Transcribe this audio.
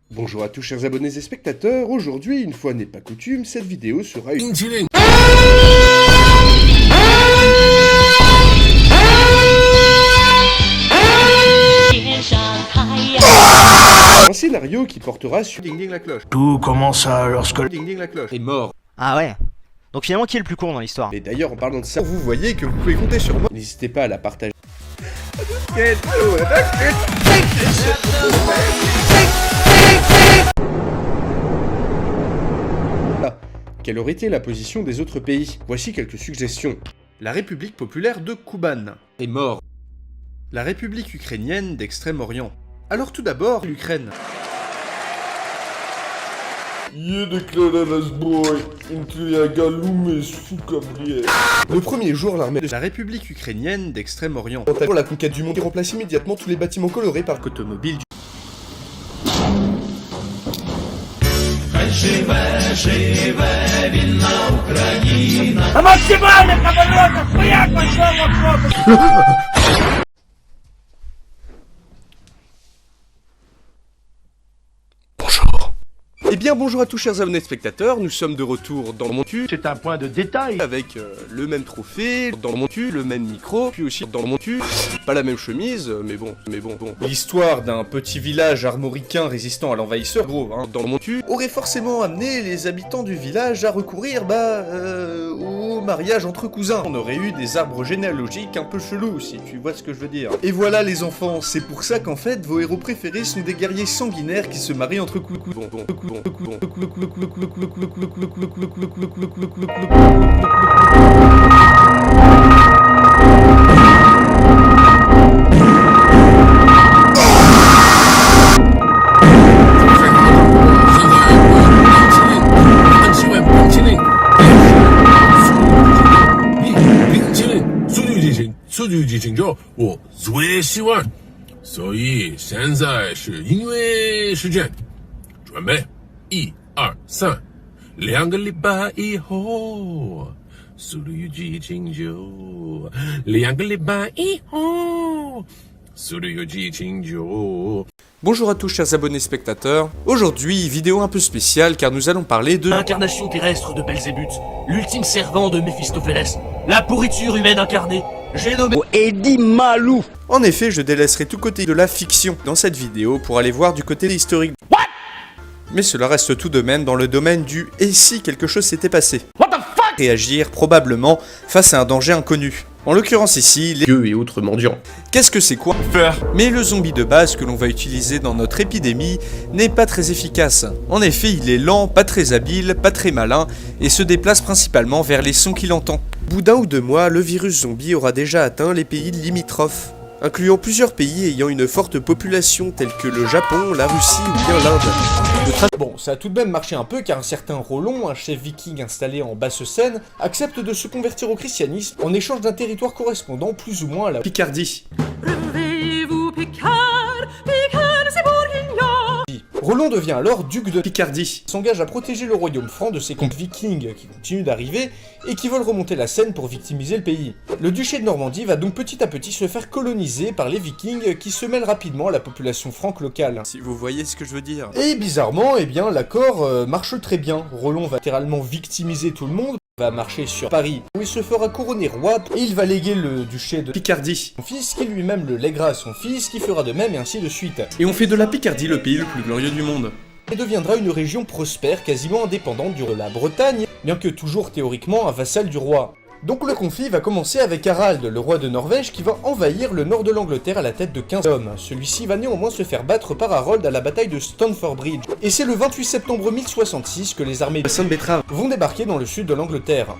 Bonjour à tous chers abonnés et spectateurs, aujourd'hui, une fois n'est pas coutume, cette vidéo sera une... Un scénario qui portera sur Ding Ding la cloche. Tout commença lorsque Ding Ding la cloche est mort. Ah ouais. Donc finalement qui est le plus con dans l'histoire? Et d'ailleurs en parlant de ça, vous voyez que vous pouvez compter sur moi. N'hésitez pas à la partager. Quelle aurait été la position des autres pays? Voici quelques suggestions. La République populaire de Kouban est mort. La République ukrainienne d'Extrême-Orient. Alors tout d'abord, l'Ukraine. Le premier jour, l'armée de la République ukrainienne d'Extrême-Orient pour la conquête du monde qui remplace immédiatement tous les bâtiments colorés par automobiles. А максимальных оборотов хуяк пошел в Eh bien bonjour à tous chers abonnés spectateurs, nous sommes de retour dans mon cul. C'est un point de détail. Avec le même trophée, dans mon cul, le même micro, puis aussi dans mon cul, pas la même chemise, mais bon. L'histoire d'un petit village armoricain résistant à l'envahisseur, gros, hein, dans mon cul, aurait forcément amené les habitants du village à recourir, au mariage entre cousins. On aurait eu des arbres généalogiques un peu chelous, si tu vois ce que je veux dire. Et voilà les enfants, c'est pour ça qu'en fait, vos héros préférés sont des guerriers sanguinaires qui se marient entre cousins. Bonjour à tous chers abonnés spectateurs, aujourd'hui vidéo un peu spéciale car nous allons parler de l'incarnation terrestre de Belzébuth, l'ultime servant de Méphistophélès, la pourriture humaine incarnée, j'ai nommé Eddie Malou. En effet, je délaisserai tout côté de la fiction dans cette vidéo pour aller voir du côté historique. Mais cela reste tout de même dans le domaine du « et si quelque chose s'était passé ?» Réagir probablement face à un danger inconnu. En l'occurrence ici, les gueux et autres mendiants. Qu'est-ce que c'est quoi faire? Mais le zombie de base que l'on va utiliser dans notre épidémie n'est pas très efficace. En effet, il est lent, pas très habile, pas très malin, et se déplace principalement vers les sons qu'il entend. Au bout d'un ou deux mois, le virus zombie aura déjà atteint les pays limitrophes, incluant plusieurs pays ayant une forte population tels que le Japon, la Russie ou bien l'Inde. Bon, ça a tout de même marché un peu car un certain Rollon, un chef viking installé en Basse-Seine, accepte de se convertir au christianisme en échange d'un territoire correspondant plus ou moins à la Picardie. Réveillez-vous, Picard, Picard, c'est Bourguignon. Rollon devient alors duc de Picardie, s'engage à protéger le royaume franc de ses comptes vikings qui continuent d'arriver et qui veulent remonter la Seine pour victimiser le pays. Le duché de Normandie va donc petit à petit se faire coloniser par les vikings qui se mêlent rapidement à la population franque locale. Si vous voyez ce que je veux dire. Et bizarrement, eh bien l'accord marche très bien. Rollon va littéralement victimiser tout le monde, va marcher sur Paris, où il se fera couronner roi, et il va léguer le duché de Picardie. Son fils, qui lui-même le lèguera à son fils, qui fera de même, et ainsi de suite. Et on fait de la Picardie le pays le plus glorieux du monde. Et deviendra une région prospère, quasiment indépendante de la Bretagne, bien que toujours théoriquement un vassal du roi. Donc le conflit va commencer avec Harald, le roi de Norvège, qui va envahir le nord de l'Angleterre à la tête de 15 hommes. Celui-ci va néanmoins se faire battre par Harold à la bataille de Stamford Bridge. Et c'est le 28 septembre 1066 que les armées de Sainte-Betrave vont débarquer dans le sud de l'Angleterre.